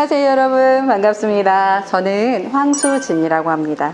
안녕하세요 여러분, 반갑습니다. 저는 황수진이라고 합니다.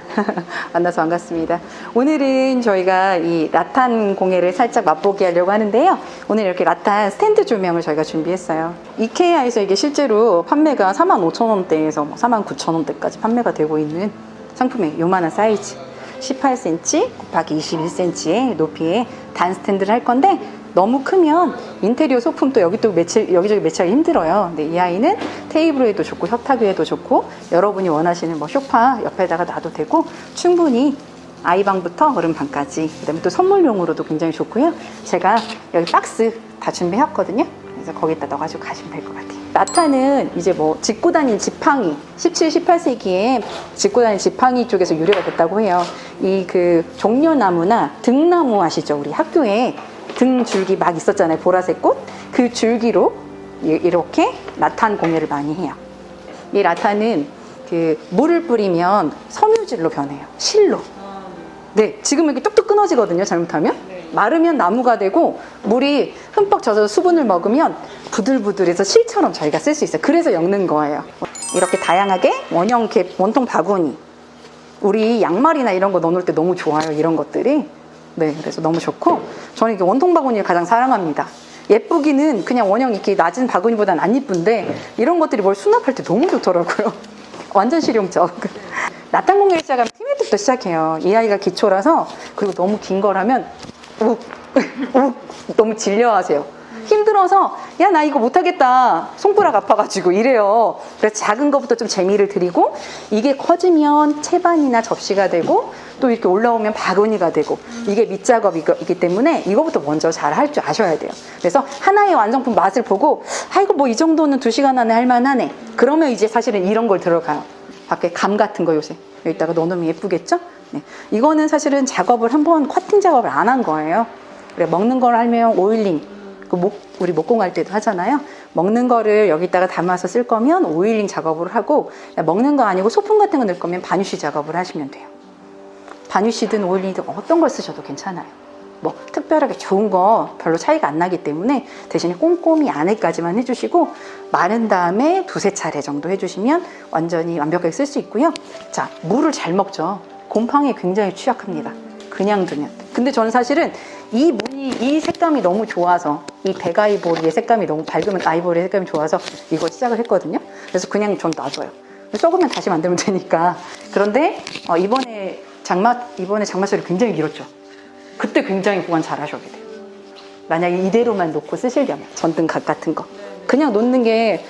만나서 반갑습니다. 오늘은 저희가 이 라탄 공예를 살짝 맛보기 하려고 하는데요. 오늘 이렇게 라탄 스탠드 조명을 저희가 준비했어요. 이케아에서 이게 실제로 판매가 45,000원대에서 49,000원대까지 판매가 되고 있는 상품이에요. 요만한 사이즈 18cm 곱하기 21cm의 높이의 단 스탠드를 할 건데, 너무 크면 인테리어 소품 또 여기저기 매치하기 힘들어요. 근데 이 아이는 테이블에도 좋고 협탁 위에도 좋고, 여러분이 원하시는 뭐 소파 옆에다가 놔도 되고, 충분히 아이방부터 어른방까지, 그다음에 또 선물용으로도 굉장히 좋고요. 제가 여기 박스 다 준비했거든요. 그래서 거기다 넣어가지고 가시면 될 것 같아요. 라탄은 이제 뭐 짚고 다니는 지팡이, 17, 18세기에 짚고 다니는 지팡이 쪽에서 유래가 됐다고 해요. 이 그 종려나무나 등나무 아시죠? 우리 학교에 등 줄기 막 있었잖아요. 보라색 꽃. 그 줄기로 이렇게 라탄 공예를 많이 해요. 이 라탄은 그 물을 뿌리면 섬유질로 변해요. 실로. 네, 지금 이렇게 뚝뚝 끊어지거든요. 잘못하면. 마르면 나무가 되고, 물이 흠뻑 젖어서 수분을 먹으면 부들부들해서 실처럼 저희가 쓸 수 있어요. 그래서 엮는 거예요. 이렇게 다양하게 원형 캡, 원통 바구니, 우리 양말이나 이런 거 넣어놓을 때 너무 좋아요. 이런 것들이. 네, 그래서 너무 좋고, 저는 이게 원통 바구니를 가장 사랑합니다. 예쁘기는 그냥 원형 이렇게 낮은 바구니보다는 안 예쁜데, 이런 것들이 뭘 수납할 때 너무 좋더라고요. 완전 실용적. 라탄 공예를 시작하면 티매틱도 시작해요. 이 아이가 기초라서. 그리고 너무 긴 거라면 욱 너무 질려하세요. 힘들어서 야, 나 이거 못하겠다, 손가락 아파가지고 이래요. 그래서 작은 것부터 좀 재미를 드리고, 이게 커지면 채반이나 접시가 되고, 또 이렇게 올라오면 바구니가 되고, 이게 밑작업이기 때문에 이거부터 먼저 잘 할 줄 아셔야 돼요. 그래서 하나의 완성품 맛을 보고, 이거 뭐 이 정도는 2시간 안에 할 만하네, 그러면 이제 사실은 이런 걸 들어가요. 밖에 감 같은 거 요새 여기다가 넣어놓으면 예쁘겠죠? 네. 이거는 사실은 작업을 한번 커팅 작업을 안 한 거예요. 그래, 먹는 걸 하면 오일링, 우리 목공할 때도 하잖아요. 먹는 거를 여기다가 담아서 쓸 거면 오일링 작업을 하고, 먹는 거 아니고 소품 같은 거 넣을 거면 바니쉬 작업을 하시면 돼요. 바니쉬든 오일링이든 어떤 걸 쓰셔도 괜찮아요. 뭐 특별하게 좋은 거 별로 차이가 안 나기 때문에, 대신에 꼼꼼히 안에까지만 해주시고, 마른 다음에 2-3차례 정도 해주시면 완전히 완벽하게 쓸 수 있고요. 자, 물을 잘 먹죠. 곰팡이에 굉장히 취약합니다. 그냥 두면. 근데 저는 사실은 이 색감이 너무 좋아서, 이 백아이보리의 색감이 너무 밝으면 아이보리의 색감이 좋아서 이거 시작을 했거든요. 그래서 그냥 전 놔둬요. 썩으면 다시 만들면 되니까. 그런데 이번에 장마철이 굉장히 길었죠. 그때 굉장히 보관 잘 하셔야 돼요. 만약에 이대로만 놓고 쓰시려면, 전등각 같은 거 그냥 놓는 게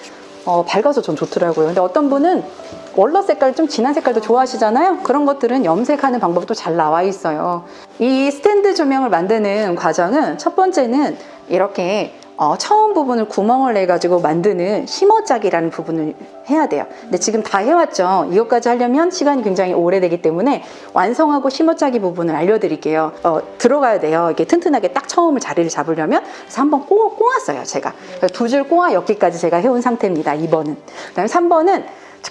밝아서 전 좋더라고요. 근데 어떤 분은 원러 색깔, 좀 진한 색깔도 좋아하시잖아요. 그런 것들은 염색하는 방법도 잘 나와 있어요. 이 스탠드 조명을 만드는 과정은, 첫 번째는 이렇게 처음 부분을 구멍을 내가지고 만드는 심어짝이라는 부분을 해야 돼요. 근데 지금 다 해왔죠. 이것까지 하려면 시간이 굉장히 오래되기 때문에 완성하고 심어짝이 부분을 알려드릴게요. 들어가야 돼요. 이렇게 튼튼하게 딱 처음을 자리를 잡으려면. 그래서 한번 꼬았어요, 제가. 2줄 꼬아 엮기까지 제가 해온 상태입니다. 2번은. 그 다음에 3번은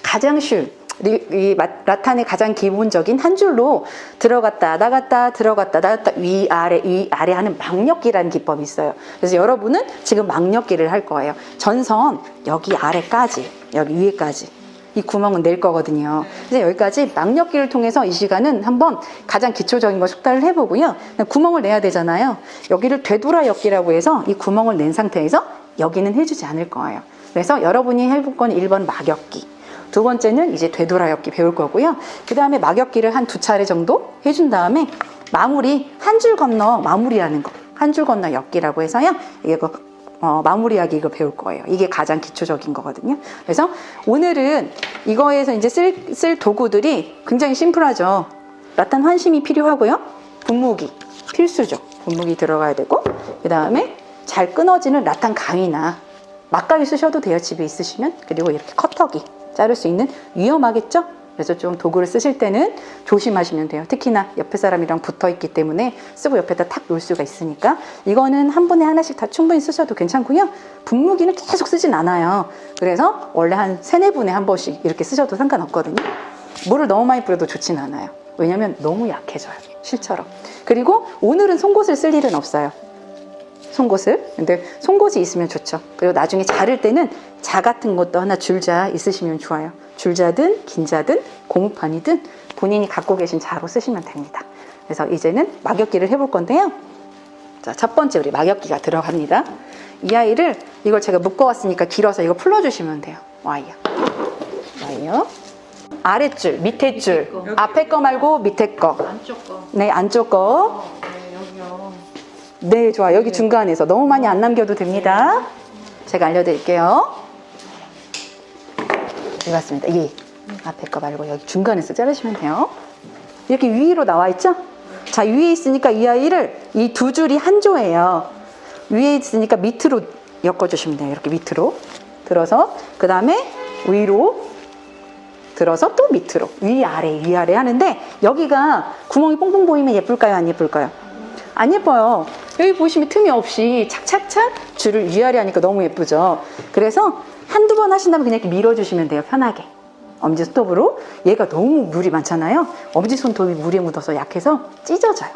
가장 쉬운, 이 라탄의 가장 기본적인 한 줄로 들어갔다 나갔다 들어갔다 나갔다 위아래 하는 막엮기라는 기법이 있어요. 그래서 여러분은 지금 막엮기를 할 거예요. 전선 여기 아래까지, 여기 위에까지 이 구멍은 낼 거거든요. 그래서 여기까지 막엮기를 통해서 이 시간은 한번 가장 기초적인 거 숙달을 해보고요. 구멍을 내야 되잖아요. 여기를 되돌아 엮기라고 해서 이 구멍을 낸 상태에서 여기는 해주지 않을 거예요. 그래서 여러분이 해볼 건 1번 막엮기, 2번째는 이제 되돌아 엮기 배울 거고요. 그 다음에 막엮기를 한 2차례 정도 해준 다음에 마무리, 한 줄 건너 마무리하는 거, 한 줄 건너 엮기라고 해서요. 이게 마무리하기, 이거 배울 거예요. 이게 가장 기초적인 거거든요. 그래서 오늘은 이거에서 이제 쓸 도구들이 굉장히 심플하죠. 라탄 환심이 필요하고요. 분무기 필수죠. 분무기 들어가야 되고, 그 다음에 잘 끊어지는 라탄 가위나 막가위 쓰셔도 돼요. 집에 있으시면. 그리고 이렇게 커터기, 자를 수 있는, 위험하겠죠? 그래서 좀 도구를 쓰실 때는 조심하시면 돼요. 특히나 옆에 사람이랑 붙어 있기 때문에 쓰고 옆에다 탁 놓을 수가 있으니까. 이거는 한 분에 하나씩 다 충분히 쓰셔도 괜찮고요. 분무기는 계속 쓰진 않아요. 그래서 원래 한 3-4분에 한 번씩 이렇게 쓰셔도 상관없거든요. 물을 너무 많이 뿌려도 좋진 않아요. 왜냐면 너무 약해져요, 실처럼. 그리고 오늘은 송곳을 쓸 일은 없어요. 송곳을. 근데 송곳이 있으면 좋죠. 그리고 나중에 자를 때는 자 같은 것도 하나 줄자 있으시면 좋아요. 줄자든 긴자든 고무판이든 본인이 갖고 계신 자로 쓰시면 됩니다. 그래서 이제는 막역기를 해볼 건데요. 자, 첫 번째 우리 막역기가 들어갑니다. 이 아이를 이걸 제가 묶어왔으니까 길어서 이거 풀어주시면 돼요. 와이어. 아랫줄, 밑에 줄. 앞에 거 말고 밑에 거. 안쪽 거. 네, 안쪽 거. 네, 여기요. 네, 좋아요. 여기 중간에서 너무 많이 안 남겨도 됩니다. 제가 알려드릴게요. 네, 맞습니다. 이 앞에 거 말고 여기 중간에서 자르시면 돼요. 이렇게 위로 나와 있죠? 자, 위에 있으니까 이 아이를 이 두 줄이 한 조예요. 위에 있으니까 밑으로 엮어주시면 돼요. 이렇게 밑으로 들어서 그 다음에 위로 들어서 또 밑으로 위아래 하는데 여기가 구멍이 뽕뽕 보이면 예쁠까요? 안 예쁠까요? 안 예뻐요. 여기 보시면 틈이 없이 착착착 줄을 위아래 하니까 너무 예쁘죠. 그래서 한두 번 하신다면 그냥 이렇게 밀어주시면 돼요. 편하게. 엄지손톱으로. 얘가 너무 물이 많잖아요. 엄지손톱이 물에 묻어서 약해서 찢어져요.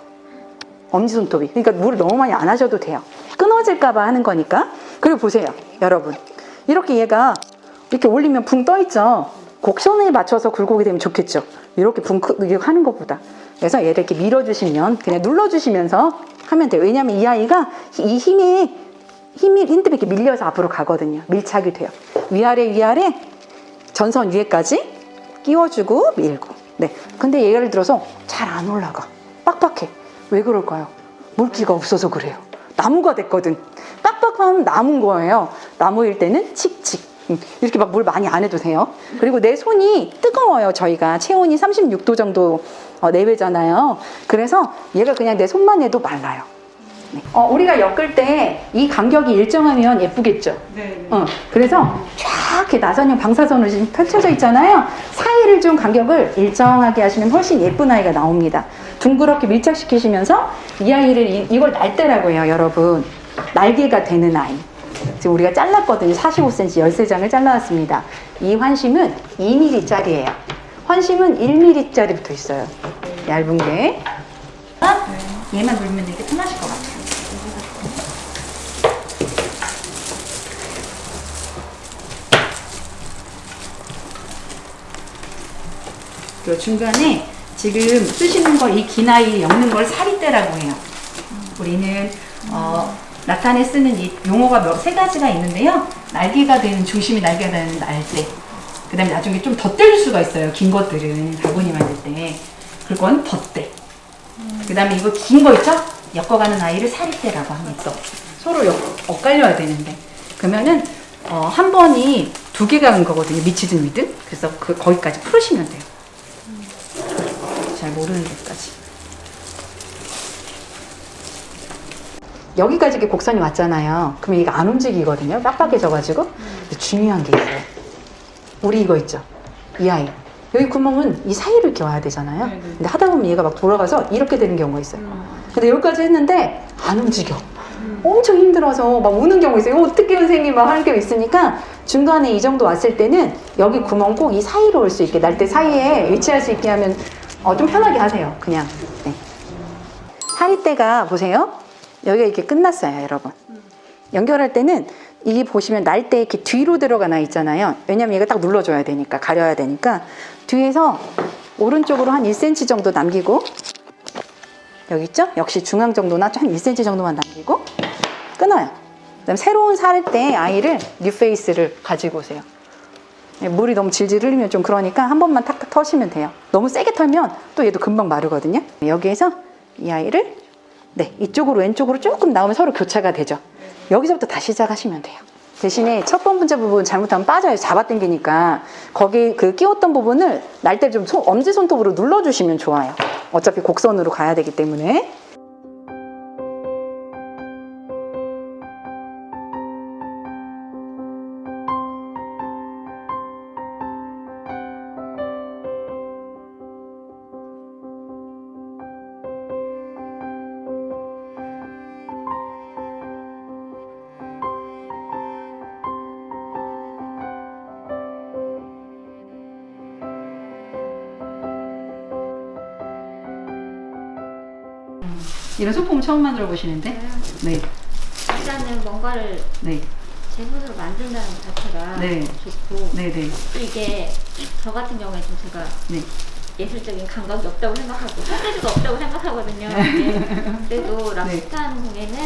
엄지손톱이. 그러니까 물을 너무 많이 안 하셔도 돼요. 끊어질까 봐 하는 거니까. 그리고 보세요, 여러분. 이렇게 얘가 이렇게 올리면 붕 떠 있죠. 곡선에 맞춰서 굴곡이 되면 좋겠죠. 이렇게 붕 하는 것보다. 그래서 얘를 이렇게 밀어주시면 그냥 눌러주시면서 하면 돼요. 왜냐하면 이 아이가 이 힘이 이렇게 밀려서 앞으로 가거든요. 밀착이 돼요. 위아래 전선 위에까지 끼워주고 밀고. 네. 근데 예를 들어서 잘 안 올라가. 빡빡해. 왜 그럴까요? 물기가 없어서 그래요. 나무가 됐거든. 빡빡하면 나무인 거예요. 나무일 때는 칙칙. 이렇게 막 물 많이 안 해도 돼요. 그리고 내 손이 뜨거워요. 저희가 체온이 36도 정도 내외잖아요. 그래서 얘가 그냥 내 손만 해도 말라요. 네. 우리가 엮을 때 이 간격이 일정하면 예쁘겠죠. 네. 그래서 쫙 이렇게 나선형 방사선으로 지금 펼쳐져 있잖아요. 사이를 좀 간격을 일정하게 하시면 훨씬 예쁜 아이가 나옵니다. 둥그렇게 밀착시키시면서 이 아이를 이걸 날대라고 해요, 여러분. 날개가 되는 아이. 지금 우리가 잘랐거든요. 45cm 13장을 잘라왔습니다. 이 환심은 2mm짜리예요. 환심은 1mm짜리 붙어 있어요. 얇은 게. 얘만 돌리면 되게 편하실 것 같아요. 그리고 중간에 지금 쓰시는 거, 이 긴 아이 엮는 걸 사리대라고 해요. 우리는 라탄에 쓰는 이 용어가 세 가지가 있는데요. 날개가 되는, 중심이 날개가 되는 날대. 그 다음에 나중에 좀 덧댈 수가 있어요. 긴 것들은 바구니 만들 때. 그건 덧대. 그 다음에 이거 긴 거 있죠? 엮어가는 아이를 사리대라고 합니다. 서로 엇갈려야 되는데. 그러면은 한 번이 두 개 가는 거거든요. 밑이든 위든. 그래서 거기까지 풀으시면 돼요. 잘 모르는 데까지. 여기까지 이렇게 곡선이 왔잖아요. 그럼 이게 안 움직이거든요. 빡빡해져가지고. 중요한 게 있어요. 우리 이거 있죠? 이 아이. 여기 구멍은 이 사이를 이렇게 와야 되잖아요. 근데 하다 보면 얘가 막 돌아가서 이렇게 되는 경우가 있어요. 근데 여기까지 했는데 안 움직여. 엄청 힘들어서 막 우는 경우 있어요. 어떻게 선생님 막 하는 경우 있으니까 중간에 이 정도 왔을 때는 여기 구멍 꼭 이 사이로 올 수 있게, 날대 사이에 위치할 수 있게 하면 좀 편하게 하세요. 그냥. 네. 사리대가 보세요. 여기가 이렇게 끝났어요, 여러분. 연결할 때는 이 보시면 날 때 이렇게 뒤로 들어가나 있잖아요. 왜냐면 얘가 딱 눌러줘야 되니까, 가려야 되니까. 뒤에서 오른쪽으로 한 1cm 정도 남기고, 여기 있죠? 역시 중앙 정도나 한 1cm 정도만 남기고 끊어요. 그다음 새로운 사리대 아이를 뉴페이스를 가지고 오세요. 물이 너무 질질 흘리면 좀 그러니까 한 번만 탁탁 터시면 돼요. 너무 세게 털면 또 얘도 금방 마르거든요. 여기에서 이 아이를 이쪽으로 왼쪽으로 조금 나오면 서로 교차가 되죠. 여기서부터 다시 시작하시면 돼요. 대신에 첫 번째 부분 잘못하면 빠져요. 잡아당기니까 거기 그 끼웠던 부분을 날 때 좀 엄지손톱으로 눌러주시면 좋아요. 어차피 곡선으로 가야 되기 때문에. 이런 소품 처음 만들어 보시는데? 네. 일단은 뭔가를 네. 제 손으로 만든다는 것 자체가 네. 좋고 네네. 또 이게 저 같은 경우에 좀 제가 네. 예술적인 감각이 없다고 생각하고 손재주가 없다고 생각하거든요. 그래도 락스탄 공예는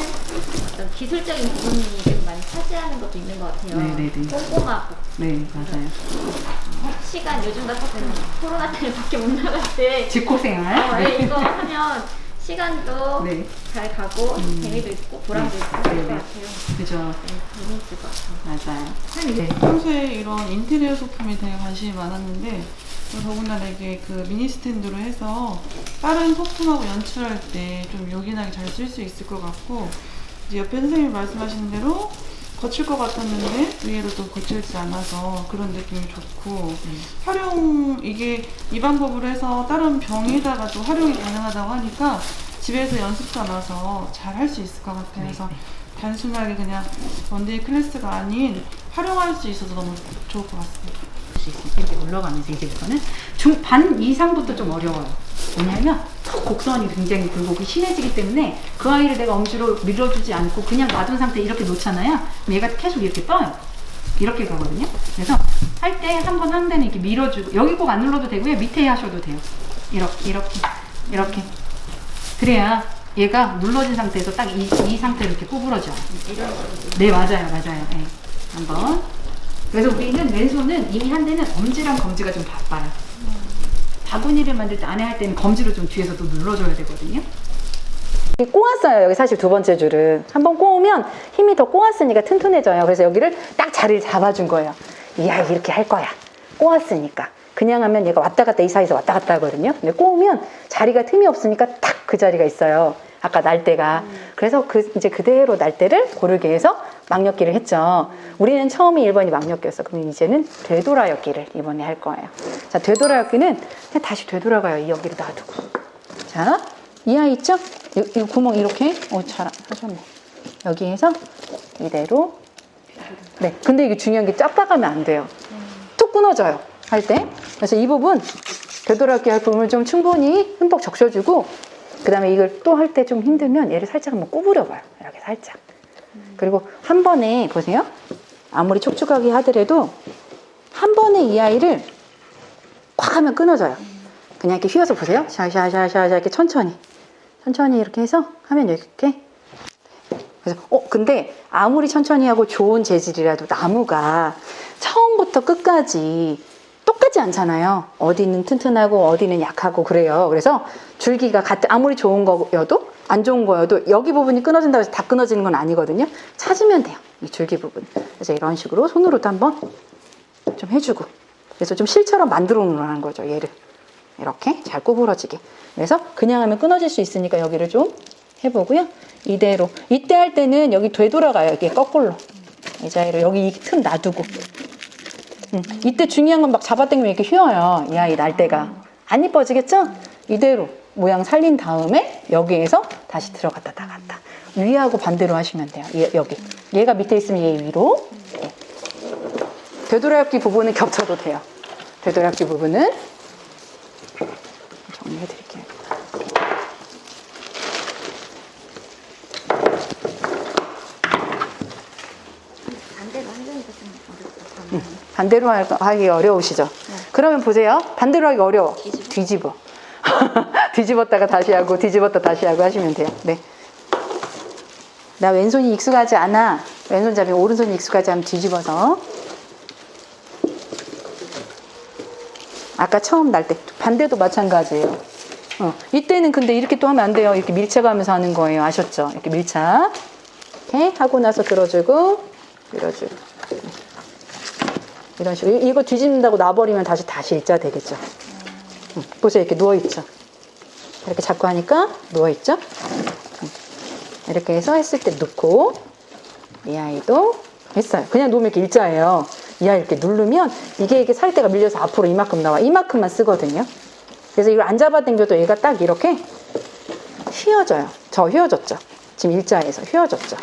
어떤 기술적인 부분이 좀 많이 차지하는 것도 있는 것 같아요. 네네네. 꼼꼼하고. 네, 맞아요. 시간 요즘 같은 코로나 때문에 밖에 못 나갈 때 직고생활. 네, 이거 하면 시간도 네. 잘 가고 재미도 있고 보람도 있고 그럴 것 같아요. 그죠. 네, 재미있을 것 같아요. 맞아요. 네. 평소에 이런 인테리어 소품에 되게 관심이 많았는데 더군다나 이게 그 미니 스탠드로 해서 다른 소품하고 연출할 때 좀 요긴하게 잘 쓸 수 있을 것 같고 이제 옆에 선생님이 말씀하신 대로 거칠 것 같았는데 의외로 또 거칠지 않아서 그런 느낌이 좋고 활용 이게 이 방법으로 해서 다른 병에다가도 활용이 가능하다고 하니까 집에서 연습 삼아서 잘 할 수 있을 것 같아요. 그래서 단순하게 그냥 원데이 클래스가 아닌 활용할 수 있어서 너무 좋을 것 같습니다. 이렇게 올라가면서 이제부터는 중반 이상부터 좀 어려워요. 왜냐하면 곡선이 굉장히 굴곡이 심해지기 때문에 그 아이를 내가 엄지로 밀어주지 않고 그냥 놔둔 상태에 이렇게 놓잖아요. 그럼 얘가 계속 이렇게 떠요. 이렇게 가거든요. 그래서 할 때 한 번 한 데는 이렇게 밀어주고 여기 꼭 안 눌러도 되고요. 밑에 하셔도 돼요. 이렇게 그래야 얘가 눌러진 상태에서 딱 이 상태로 이렇게 구부러져요. 네, 맞아요. 네. 한번. 그래서 우리는 왼손은 이미 한 대는 엄지랑 검지가 좀 바빠요. 바구니를 만들 때 안에 할 때는 검지로 좀 뒤에서 또 눌러줘야 되거든요. 꼬았어요. 여기 사실 두 번째 줄은 한번 꼬우면 힘이 더 꼬았으니까 튼튼해져요. 그래서 여기를 딱 자리를 잡아준 거예요. 이 아이 이렇게 할 거야. 꼬았으니까. 그냥 하면 얘가 왔다 갔다 이 사이에서 왔다 갔다 하거든요. 근데 꼬우면 자리가 틈이 없으니까 딱 그 자리가 있어요. 아까 날대가. 그래서 이제 그대로 날대를 고르게 해서 막엮기를 했죠. 우리는 처음에 1번이 막엮기였어. 그럼 이제는 되돌아엮기를 이번에 할 거예요. 자, 되돌아엮기는 그냥 다시 되돌아가요. 이 여기를 놔두고. 자, 이 아이 있죠? 이 구멍 이렇게. 잘 하셨네. 여기에서 이대로. 네. 근데 이게 중요한 게 쫙 가면 안 돼요. 툭 끊어져요. 할 때. 그래서 이 부분, 되돌아엮기 할 부분을 좀 충분히 흠뻑 적셔주고, 그 다음에 이걸 또 할 때 좀 힘들면 얘를 살짝 한번 구부려봐요. 이렇게 살짝. 그리고 한 번에, 보세요. 아무리 촉촉하게 하더라도 한 번에 이 아이를 꽉 하면 끊어져요. 그냥 이렇게 휘어서 보세요. 샤샤샤샤 이렇게 천천히 이렇게 해서 하면 이렇게. 그래서 근데 아무리 천천히 하고 좋은 재질이라도 나무가 처음부터 끝까지 똑같지 않잖아요. 어디는 튼튼하고 어디는 약하고 그래요. 그래서 줄기가 아무리 좋은 거여도 안 좋은 거여도 여기 부분이 끊어진다고 해서 다 끊어지는 건 아니거든요. 찾으면 돼요. 이 줄기 부분. 그래서 이런 식으로 손으로도 한번 좀 해주고, 그래서 좀 실처럼 만들어 놓으라는 거죠. 얘를 이렇게 잘 구부러지게. 그래서 그냥 하면 끊어질 수 있으니까 여기를 좀 해보고요. 이대로 이때 할 때는 여기 되돌아가요. 이게 거꾸로 이 자리로 여기 이 틈 놔두고. 이때 중요한 건 막 잡아당기면 이렇게 휘어요. 이 아이 날 때가 안 이뻐지겠죠? 이대로 모양 살린 다음에 여기에서 다시 들어갔다 나갔다. 위하고 반대로 하시면 돼요. 여기 얘가 밑에 있으면 얘 위로. 네. 되돌아잡기 부분은 겹쳐도 돼요. 되돌아잡기 부분은 정리해 드릴게요. 반대로 하려니까 좀 어렵다. 반대로 하기 어려우시죠? 네. 그러면 보세요. 반대로 하기 어려워. 뒤집어. 뒤집었다가 다시 하고 뒤집었다 다시 하고 하시면 돼요. 네. 나 왼손이 익숙하지 않아. 왼손잡이 오른손이 익숙하지 않으면 뒤집어서. 아까 처음 날 때 반대도 마찬가지예요. 이때는 근데 이렇게 또 하면 안 돼요. 이렇게 밀착하면서 하는 거예요. 아셨죠? 이렇게 밀착. 이렇게 하고 나서 들어주고 밀어주고. 이런 식으로. 이거 뒤집는다고 놔버리면 다시 일자 되겠죠. 보세요. 이렇게 누워있죠. 이렇게 잡고 하니까 누워있죠. 이렇게 해서 했을 때 넣고, 이 아이도 했어요. 그냥 놓으면 이렇게 일자예요. 이 아이 이렇게 누르면 이게 살 때가 밀려서 앞으로 이만큼 나와. 이만큼만 쓰거든요. 그래서 이걸 안 잡아당겨도 얘가 딱 이렇게 휘어져요. 저 휘어졌죠. 지금 일자에서 휘어졌죠.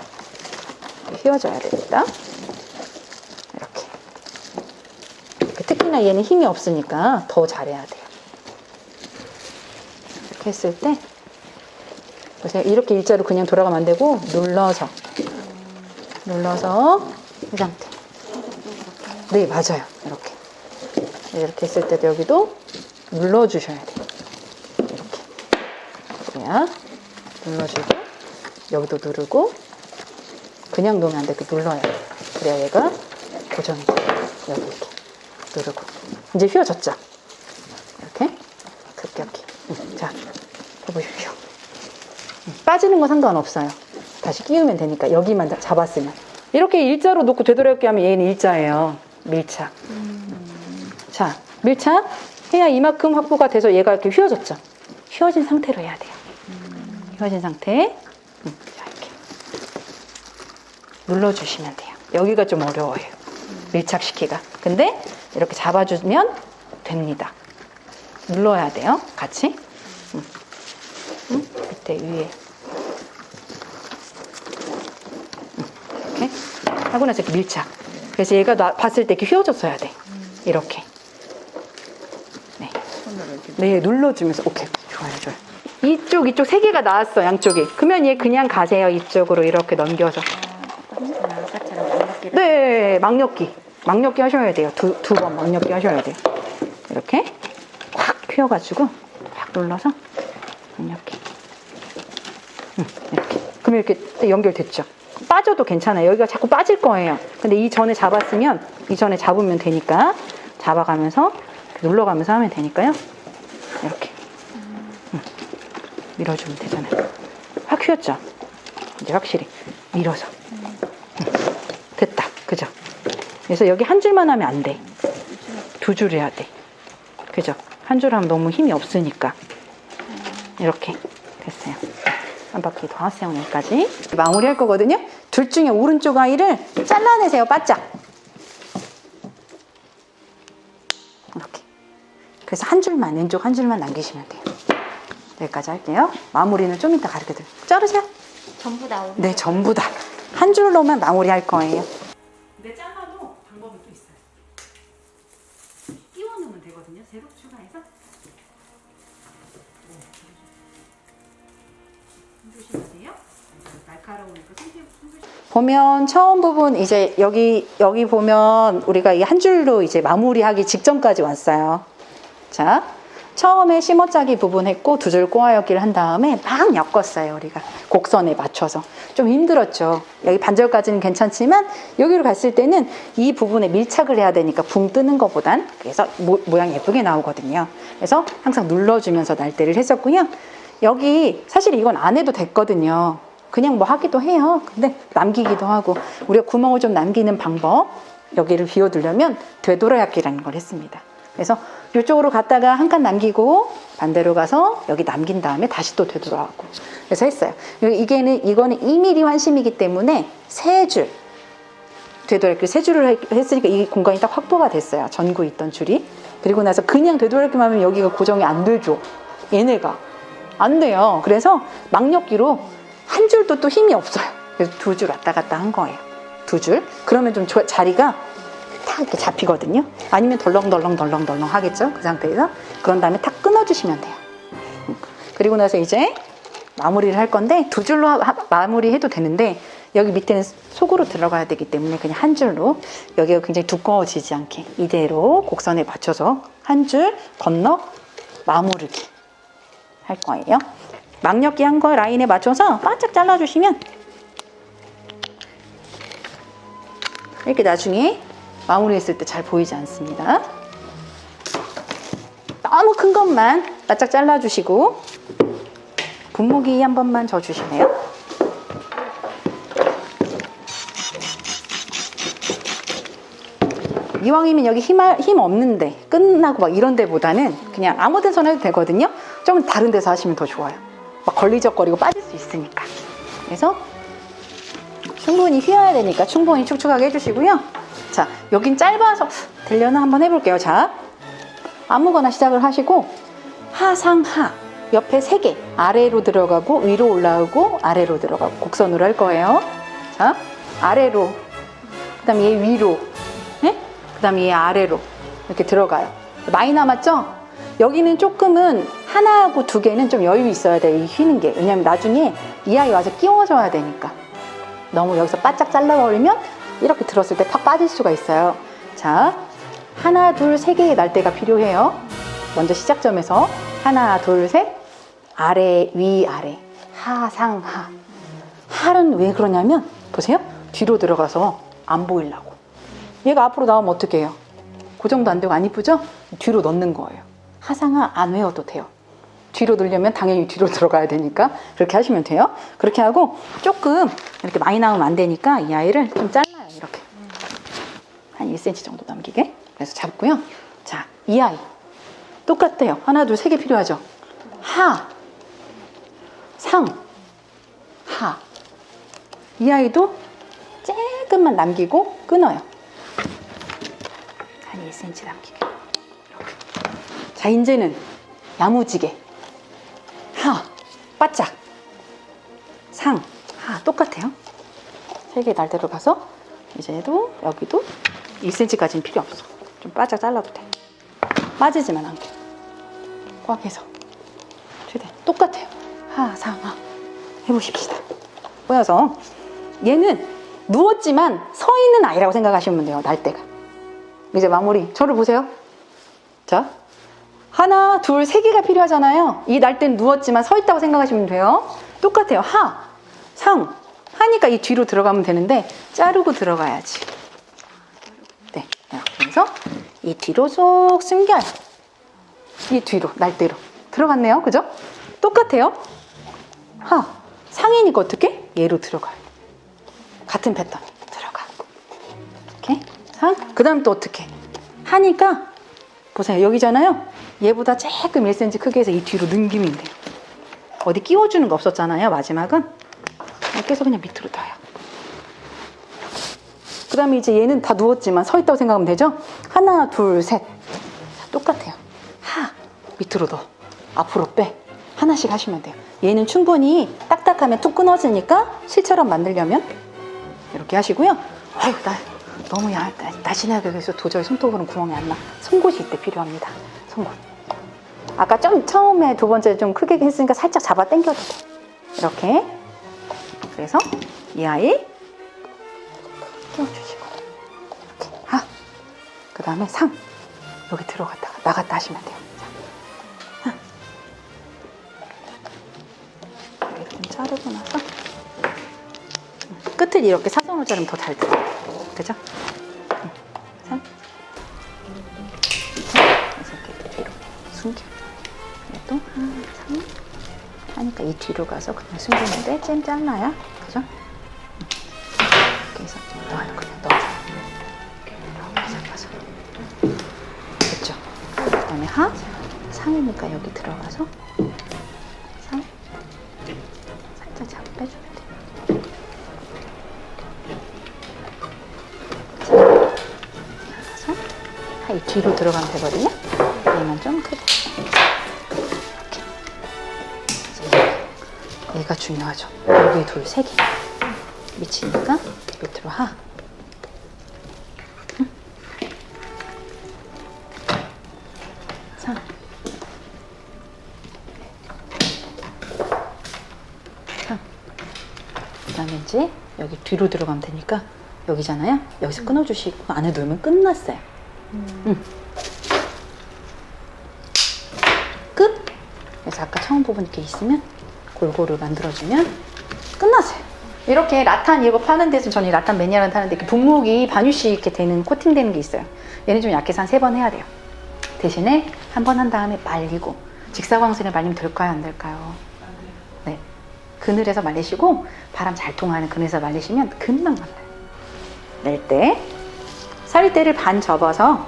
휘어져야 됩니다. 이렇게. 특히나 얘는 힘이 없으니까 더 잘해야 돼요. 이렇게 했을 때 보세요. 이렇게 일자로 그냥 돌아가면 안 되고 눌러서 눌러서 이 상태. 네, 맞아요. 이렇게 했을 때도 여기도 눌러주셔야 돼요. 이렇게. 그래야 눌러주고, 여기도 누르고, 그냥 놓으면 안 돼. 이렇게 눌러야 돼. 그래야 얘가 고정이 돼요. 여기 이렇게 누르고. 이제 휘어졌죠? 이렇게 급격히. 자, 해보십시오. 빠지는 건 상관없어요. 다시 끼우면 되니까. 여기만 잡았으면. 이렇게 일자로 놓고 되돌아오게 하면 얘는 일자예요. 밀착. 자, 밀착 해야 이만큼 확보가 돼서 얘가 이렇게 휘어졌죠? 휘어진 상태로 해야 돼요. 휘어진 상태. 자, 이렇게 눌러주시면 돼요. 여기가 좀 어려워요. 밀착시키기가. 근데 이렇게 잡아주면 됩니다. 눌러야 돼요. 같이. 밑에 위에. 이렇게 하고 나서 이렇게 밀착. 그래서 얘가 봤을 때 이렇게 휘어졌어야 돼. 이렇게. 네. 네, 눌러주면서. 오케이. 좋아요. 이쪽 세 개가 나왔어. 양쪽이. 그러면 얘 그냥 가세요. 이쪽으로 이렇게 넘겨서. 아까처럼 막력기를. 네, 막력기 하셔야 돼요. 두 번 막력기 하셔야 돼요. 이렇게 확 휘어가지고 확 눌러서 막력기. 이렇게. 그러면 이렇게 연결됐죠. 빠져도 괜찮아요. 여기가 자꾸 빠질 거예요. 근데 이전에 잡으면 되니까 잡아가면서 눌러가면서 하면 되니까요. 이렇게 밀어주면 되잖아요. 확 휘었죠. 이제 확실히 밀어서. 됐다. 그죠? 그래서 여기 한 줄만 하면 안 돼. 두 줄 해야 돼. 그죠? 한 줄 하면 너무 힘이 없으니까. 이렇게 됐어요. 한 바퀴 더 하세요. 여기까지. 마무리 할 거거든요. 둘 중에 오른쪽 아이를 잘라내세요. 바짝. 이렇게. 그래서 한 줄만, 왼쪽 한 줄만 남기시면 돼요. 여기까지 할게요. 마무리는 좀 이따 가르쳐드릴게요. 자르세요. 전부 다 오른쪽. 네, 전부 다. 한 줄로만 마무리 할 거예요. 근데 잘라도 방법이 또 있어요. 끼워 넣으면 되거든요. 새로 추가해서. 조심하세요. 날카로우니까 보면 처음 부분 이제 여기 보면 우리가 이 한 줄로 이제 마무리하기 직전까지 왔어요. 자, 처음에 심어짜기 부분 했고 두 줄 꼬아엮기를 한 다음에 막 엮었어요. 우리가 곡선에 맞춰서 좀 힘들었죠. 여기 반절까지는 괜찮지만 여기로 갔을 때는 이 부분에 밀착을 해야 되니까 붕 뜨는 것보단 그래서 모양이 예쁘게 나오거든요. 그래서 항상 눌러주면서 날대를 했었고요. 여기 사실 이건 안 해도 됐거든요. 그냥 뭐 하기도 해요. 근데 남기기도 하고 우리가 구멍을 좀 남기는 방법, 여기를 비워두려면 되돌아잡기라는 걸 했습니다. 그래서 이쪽으로 갔다가 한 칸 남기고 반대로 가서 여기 남긴 다음에 다시 또 되돌아가고 그래서 했어요. 이거는 2mm 환심이기 때문에 세 줄 되돌아잡기 세 줄을 했으니까 이 공간이 딱 확보가 됐어요. 전구 있던 줄이. 그리고 나서 그냥 되돌아잡기만 하면 여기가 고정이 안 되죠. 얘네가 안 돼요. 그래서 막력기로 한 줄도 또 힘이 없어요. 그래서 두 줄 왔다 갔다 한 거예요. 두 줄. 그러면 좀 자리가 탁 이렇게 잡히거든요. 아니면 덜렁덜렁 하겠죠. 그 상태에서. 그런 다음에 탁 끊어주시면 돼요. 그리고 나서 이제 마무리를 할 건데 두 줄로 마무리해도 되는데 여기 밑에는 속으로 들어가야 되기 때문에 그냥 한 줄로 여기가 굉장히 두꺼워지지 않게 이대로 곡선에 맞춰서 한 줄 건너 마무리기 할 거예요. 막력기 한 거 라인에 맞춰서 바짝 잘라주시면 이렇게 나중에 마무리했을 때 잘 보이지 않습니다. 너무 큰 것만 바짝 잘라주시고 분무기 한 번만 져주시네요. 이왕이면 여기 힘 없는데 끝나고 막 이런 데보다는 그냥 아무 데서나 해도 되거든요. 좀 다른 데서 하시면 더 좋아요. 막 걸리적거리고 빠질 수 있으니까. 그래서 충분히 휘어야 되니까 충분히 축축하게 해주시고요. 자, 여긴 짧아서 되려나 한번 해볼게요. 자, 아무거나 시작을 하시고 하상하 옆에 3개 아래로 들어가고 위로 올라오고 아래로 들어가고 곡선으로 할 거예요. 자, 아래로 그 다음에 얘 위로 네? 그 다음에 얘 아래로 이렇게 들어가요. 많이 남았죠? 여기는 조금은 하나하고 2개는 좀 여유 있어야 돼요. 이 휘는 게. 왜냐면 나중에 이 아이 와서 끼워줘야 되니까. 너무 여기서 바짝 잘라버리면 이렇게 들었을 때 팍 빠질 수가 있어요. 자, 하나, 둘, 세 개의 날대가 필요해요. 먼저 시작점에서 하나, 둘, 셋, 아래, 위, 아래, 하, 상, 하. 하는 왜 그러냐면 보세요. 뒤로 들어가서 안 보이려고. 얘가 앞으로 나오면 어떻게 해요? 고정도 안 되고 안 이쁘죠? 뒤로 넣는 거예요. 하상하 안 외워도 돼요. 뒤로 넣으려면 당연히 뒤로 들어가야 되니까 그렇게 하시면 돼요. 그렇게 하고 조금 이렇게 많이 나오면 안 되니까 이 아이를 좀 잘라요. 이렇게 한 1cm 정도 남기게. 그래서 잡고요. 자, 이 아이 똑같아요. 하나, 둘, 세 개 필요하죠. 하, 상, 하. 이 아이도 조금만 남기고 끊어요. 한 1cm 남기게. 이렇게. 자, 이제는 야무지게 하, 바짝, 상, 하 똑같아요. 세 개 날대로 가서 이제도 여기도 1cm까지는 필요 없어. 좀 바짝 잘라도 돼. 빠지지만 않게 꽉 해서 최대 똑같아요. 하, 상, 하 해보십시다. 보여서 얘는 누웠지만 서 있는 아이라고 생각하시면 돼요. 날대가. 이제 마무리. 저를 보세요. 자, 하나, 둘, 세 개가 필요하잖아요. 이 날대는 누웠지만 서 있다고 생각하시면 돼요. 똑같아요. 하, 상, 하니까 이 뒤로 들어가면 되는데 자르고 들어가야지. 네, 이렇게 해서 이 뒤로 쏙 숨겨요. 이 뒤로, 날대로 들어갔네요. 그죠? 똑같아요. 하, 상이니까 어떻게? 얘로 들어가요. 같은 패턴 들어가. 이렇게 상, 그 다음 또 어떻게? 하니까 보세요. 여기잖아요. 얘보다 조금 1cm 크게 해서 이 뒤로 넘기면 돼요. 어디 끼워주는 거 없었잖아요. 마지막은 이렇게 해서 그냥 밑으로 둬요. 그 다음에 이제 얘는 다 누웠지만 서 있다고 생각하면 되죠. 하나, 둘, 셋. 자, 똑같아요. 하, 밑으로 넣어. 앞으로 빼. 하나씩 하시면 돼요. 얘는 충분히 딱딱하면 툭 끊어지니까 실처럼 만들려면 이렇게 하시고요. 아유, 너무 날씬하게 해서 도저히 손톱으로는 구멍이 안 나. 송곳이 이때 필요합니다. 송곳. 아까 좀 처음에 두 번째 좀 크게 했으니까 살짝 잡아 당겨도 돼. 이렇게. 그래서 이 아이 끼워주시고 이렇게 하. 그 다음에 상. 여기 들어갔다가 나갔다 하시면 돼요. 자, 하. 이렇게 좀 자르고 나서 끝을 이렇게 사선으로 자르면 더 잘 들어요. 그죠? 상. 이렇게 뒤로 숨겨. 또 상. 하니까 이 뒤로 가서 그냥 숨기는데 잼 잘라야. 그죠? 이렇게 해서 넣어요. 그냥 넣어줘요. 이렇게 잡아서. 됐죠? 그 다음에 하. 상이니까 여기 들어가서 상. 살짝 잡아 빼주면 돼요. 이 뒤로 들어가면 되거든요. 얘만 좀 크게. 이렇게. 얘가 중요하죠. 여기 둘, 세 개. 미치니까 밑으로 하. 상. 상. 그 다음에 이제 여기 뒤로 들어가면 되니까 여기잖아요. 여기서 끊어주시고 안에 넣으면 끝났어요. 끝! 그래서 아까 처음 부분 이렇게 있으면 골고루 만들어주면 끝났어요. 이렇게 라탄 이거 파는 데서 저는 라탄 매니아라는 타는데 이렇게 분무기 반유씩 이렇게 되는 코팅되는 게 있어요. 얘는 좀 약해서 한 3번 해야 돼요. 대신에 한 번 한 다음에 말리고 직사광선에 말리면 될까요? 안 될까요? 네. 그늘에서 말리시고 바람 잘 통하는 그늘에서 말리시면 금방 말라요. 낼 때 살대를 반 접어서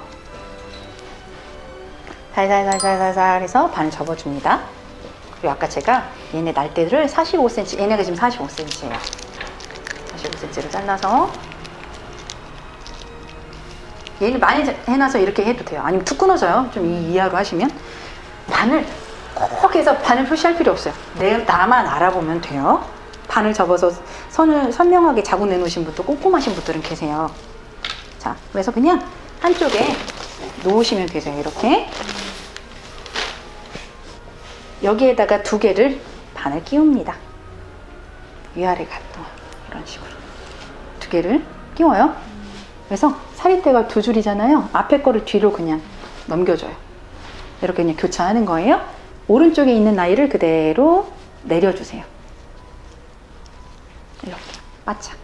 살살살살살 해서 반을 접어줍니다. 그리고 아까 제가 얘네 날대를 45cm, 얘네가 지금 45cm예요. 45cm로 잘라서 얘를 많이 해놔서 이렇게 해도 돼요. 아니면 툭 끊어져요. 좀 이하로 하시면 반을 꼭 해서 반을 표시할 필요 없어요. 나만 알아보면 돼요. 반을 접어서 선을 선명하게 자국 내놓으신 분도 꼼꼼하신 분들은 계세요. 자, 그래서 그냥 한쪽에 놓으시면 되세요. 이렇게 여기에다가 두 개를 반을 끼웁니다. 위아래 각도 이런 식으로 두 개를 끼워요. 그래서 사립대가 두 줄이잖아요. 앞에 거를 뒤로 그냥 넘겨줘요. 이렇게 그냥 교차하는 거예요. 오른쪽에 있는 아이를 그대로 내려주세요. 이렇게 바짝.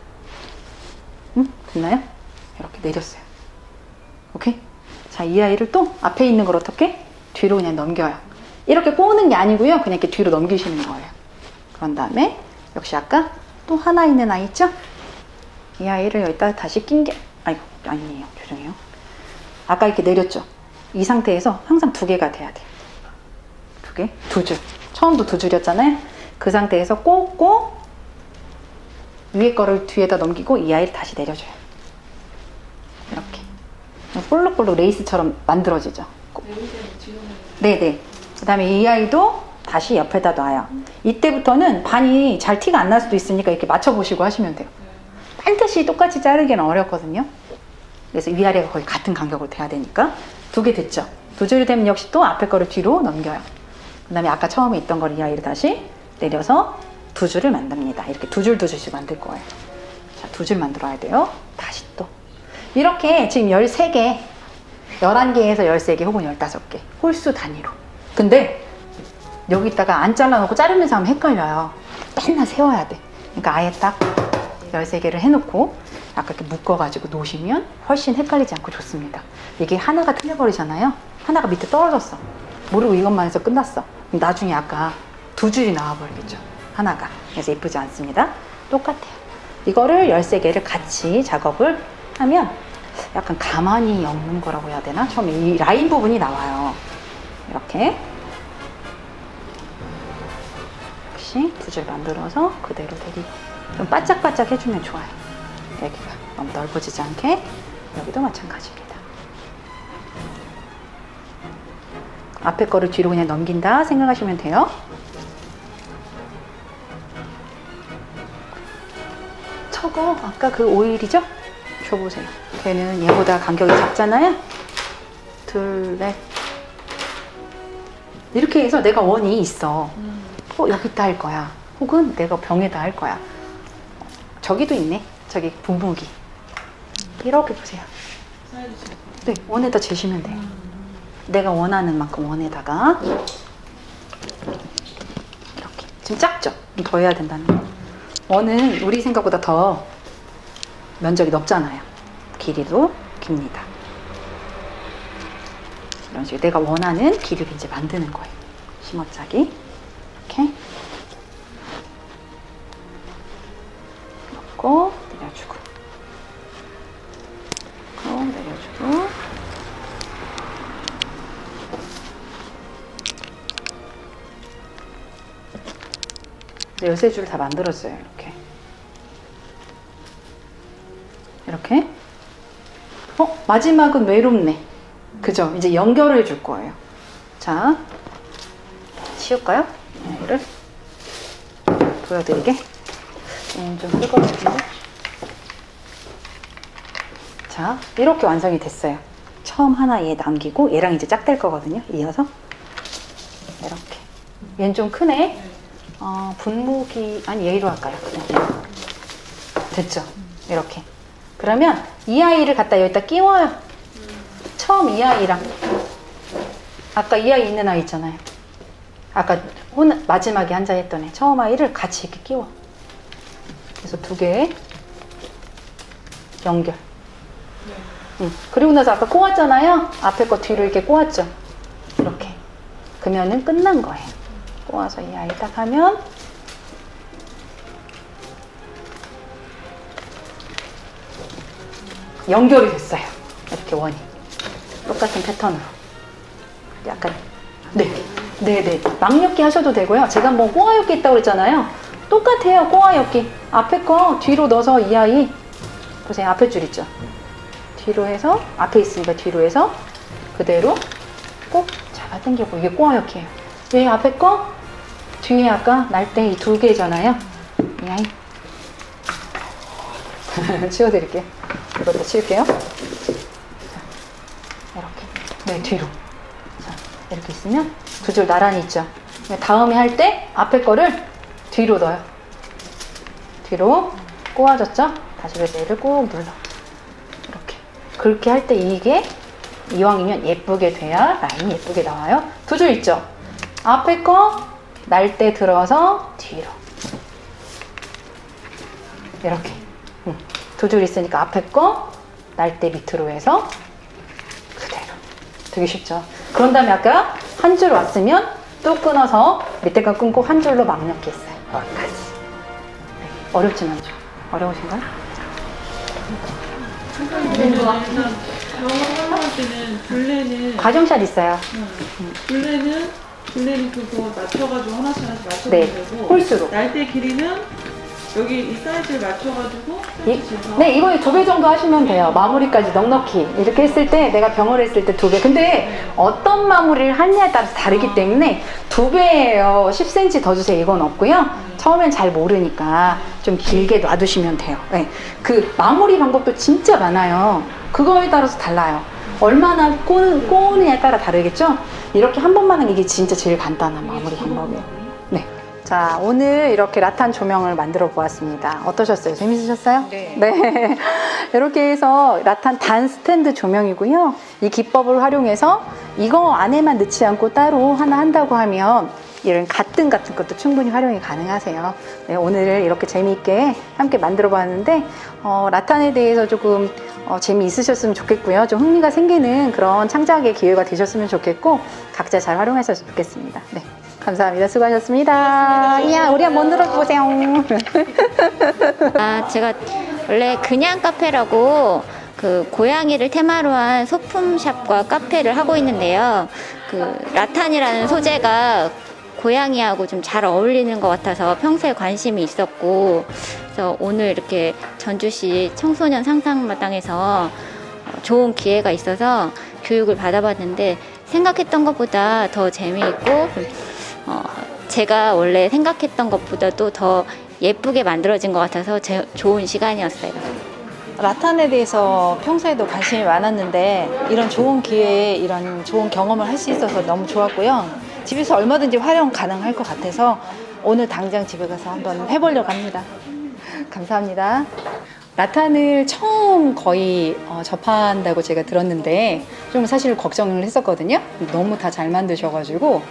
됐나요? 이렇게 내렸어요. 오케이? 자, 이 아이를 또 앞에 있는 걸 어떻게? 뒤로 그냥 넘겨요. 이렇게 꼬는 게 아니고요. 그냥 이렇게 뒤로 넘기시는 거예요. 그런 다음에 역시 아까 또 하나 있는 아이 있죠? 이 아이를 여기다 다시 아이고, 아니에요. 죄송해요. 아까 이렇게 내렸죠? 이 상태에서 항상 두 개가 돼야 돼요. 두 개? 두 줄. 처음도 두 줄이었잖아요? 그 상태에서 꽂고 위에 거를 뒤에다 넘기고 이 아이를 다시 내려줘요. 이렇게. 볼록볼록 레이스처럼 만들어지죠? 네네. 그 다음에 이 아이도 다시 옆에다 놔요. 이때부터는 반이 잘 티가 안 날 수도 있으니까 이렇게 맞춰보시고 하시면 돼요. 반드시 똑같이 자르기는 어렵거든요. 그래서 위아래가 거의 같은 간격으로 돼야 되니까. 두 개 됐죠? 두 줄이 되면 역시 또 앞에 거를 뒤로 넘겨요. 그 다음에 아까 처음에 있던 걸 이 아이를 다시 내려서 두 줄을 만듭니다. 이렇게 두 줄씩 만들 거예요. 자, 두 줄 만들어야 돼요. 다시 또. 이렇게 지금 13개, 11개에서 13개 혹은 15개. 홀수 단위로. 근데 여기다가 안 잘라놓고 자르면서 하면 헷갈려요. 맨날 세워야 돼. 그러니까 아예 딱 13개를 해놓고 아까 이렇게 묶어가지고 놓으시면 훨씬 헷갈리지 않고 좋습니다. 이게 하나가 틀려버리잖아요. 하나가 밑에 떨어졌어. 모르고 이것만 해서 끝났어. 그럼 나중에 아까 두 줄이 나와버리겠죠. 하나가. 그래서 예쁘지 않습니다. 똑같아요. 이거를 13개를 같이 작업을 하면 약간 가만히 엮는 거라고 해야 되나? 처음에 이 라인 부분이 나와요. 이렇게. 역시 두 줄 만들어서 그대로 내리고. 좀 바짝바짝 해주면 좋아요. 여기가 너무 넓어지지 않게. 여기도 마찬가지입니다. 앞에 거를 뒤로 그냥 넘긴다 생각하시면 돼요. 저거 아까 그 오일이죠? 줘보세요. 걔는 얘보다 간격이 작잖아요. 둘, 넷. 이렇게 해서 내가 원이 있어. 여기다 할 거야. 혹은 내가 병에다 할 거야. 저기도 있네. 저기 분무기. 이렇게 보세요. 네, 원에다 재시면 돼요. 내가 원하는 만큼 원에다가 이렇게. 지금 작죠? 좀 더 해야 된다는 거. 원은 우리 생각보다 더 면적이 넓잖아요. 길이도 깁니다. 이런 식으로 내가 원하는 길이를 이제 만드는 거예요. 심어짜기. 이렇게 넣고 내려주고 내려주고 이제 13줄 다 만들었어요. 이렇게 마지막은 외롭네. 그죠? 이제 연결을 줄 거예요. 자, 치울까요? 얘를 보여드리게. 좀 클 것 같은데. 자, 이렇게 완성이 됐어요. 처음 하나 얘 남기고 얘랑 이제 짝 될 거거든요. 이어서 이렇게. 얘는 좀 크네. 분무기 아니 얘로 할까요? 그냥. 됐죠? 이렇게. 그러면 이 아이를 갖다 여기다 끼워요. 처음 이 아이랑 아까 이 아이 있는 아이 있잖아요. 아까 마지막에 한자 했던 애 처음 아이를 같이 이렇게 끼워. 그래서 두 개 연결. 그리고 나서 아까 꼬았잖아요. 앞에 거 뒤로 이렇게 꼬았죠. 이렇게. 그러면은 끝난 거예요. 꼬아서 이 아이 딱 하면 연결이 됐어요. 이렇게 원이. 똑같은 패턴으로. 약간, 네네. 막엮기 하셔도 되고요. 제가 뭐 꼬아엮기 있다고 그랬잖아요. 똑같아요. 꼬아엮기. 앞에 거 뒤로 넣어서 이 아이. 보세요. 앞에 줄 있죠. 뒤로 해서, 앞에 있으니까 뒤로 해서 그대로 꼭 잡아당기고. 이게 꼬아엮기예요. 왜 앞에 거? 뒤에 아까 날 때 이 두 개잖아요. 이 아이. 치워드릴게요. 이것도 치울게요. 자, 이렇게. 네, 뒤로. 자, 이렇게 있으면 두 줄 나란히 있죠. 다음에 할 때 앞에 거를 뒤로 넣어요. 뒤로 꼬아졌죠? 다시 그래서 얘를 꾹 눌러. 이렇게. 그렇게 할 때 이게 이왕이면 예쁘게 돼야 라인이 예쁘게 나와요. 두 줄 있죠? 앞에 거 날 때 들어서 뒤로. 이렇게. 두 줄 있으니까 앞에 거 날 때 밑으로 해서 그대로. 되게 쉽죠? 그런 다음에 아까 한 줄 왔으면 또 끊어서 밑에 거 끊고 한 줄로 막력히 했어요. 여기까지. 어렵진 않죠? 어려우신가요? 일단 영어를 할 때는 둘레는 가정샷 있어요. 둘레는 그거 맞춰가지고 하나씩 맞춰주면 네, 되고 홀수로. 날대 길이는 여기 이 사이즈를 맞춰가지고 네, 이거 2배 정도 하시면 돼요. 마무리까지 넉넉히. 이렇게 했을 때, 내가 병을 했을 때 2배. 근데 어떤 마무리를 하느냐에 따라서 다르기 때문에 2배예요. 10cm 더 주세요. 이건 없고요. 처음엔 잘 모르니까 좀 길게 놔두시면 돼요. 네. 그 마무리 방법도 진짜 많아요. 그거에 따라서 달라요. 얼마나 꼬느냐에 따라 다르겠죠? 이렇게 한 번만 하는 게 이게 진짜 제일 간단한 마무리 방법이에요. 네. 자, 오늘 이렇게 라탄 조명을 만들어 보았습니다. 어떠셨어요? 재밌으셨어요? 네. 이렇게 해서 라탄 단 스탠드 조명이고요. 이 기법을 활용해서 이거 안에만 넣지 않고 따로 하나 한다고 하면 이런 갓등 같은 것도 충분히 활용이 가능하세요. 네, 오늘 이렇게 재미있게 함께 만들어 봤는데 라탄에 대해서 조금 재미있으셨으면 좋겠고요. 좀 흥미가 생기는 그런 창작의 기회가 되셨으면 좋겠고 각자 잘 활용하셨으면 좋겠습니다. 네. 감사합니다. 수고하셨습니다. 이야, 우리 한번 들어보세요. 제가 원래 그냥 카페라고 그 고양이를 테마로 한 소품샵과 카페를 하고 있는데요. 그 라탄이라는 소재가 고양이하고 좀 잘 어울리는 것 같아서 평소에 관심이 있었고, 그래서 오늘 이렇게 전주시 청소년 상상마당에서 좋은 기회가 있어서 교육을 받아봤는데 생각했던 것보다 더 재미있고 제가 원래 생각했던 것보다도 더 예쁘게 만들어진 것 같아서 좋은 시간이었어요. 라탄에 대해서 평소에도 관심이 많았는데 이런 좋은 기회에 이런 좋은 경험을 할 수 있어서 너무 좋았고요. 집에서 얼마든지 활용 가능할 것 같아서 오늘 당장 집에 가서 한번 해보려고 합니다. 감사합니다. 라탄을 처음 거의 접한다고 제가 들었는데 좀 사실 걱정을 했었거든요. 너무 다 잘 만드셔가지고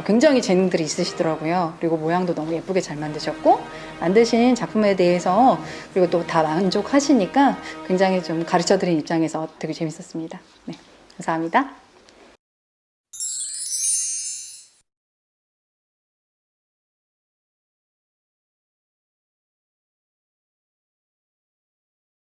굉장히 재능들이 있으시더라고요. 그리고 모양도 너무 예쁘게 잘 만드셨고 만드신 작품에 대해서 그리고 또 다 만족하시니까 굉장히 좀 가르쳐드린 입장에서 되게 재밌었습니다. 네, 감사합니다.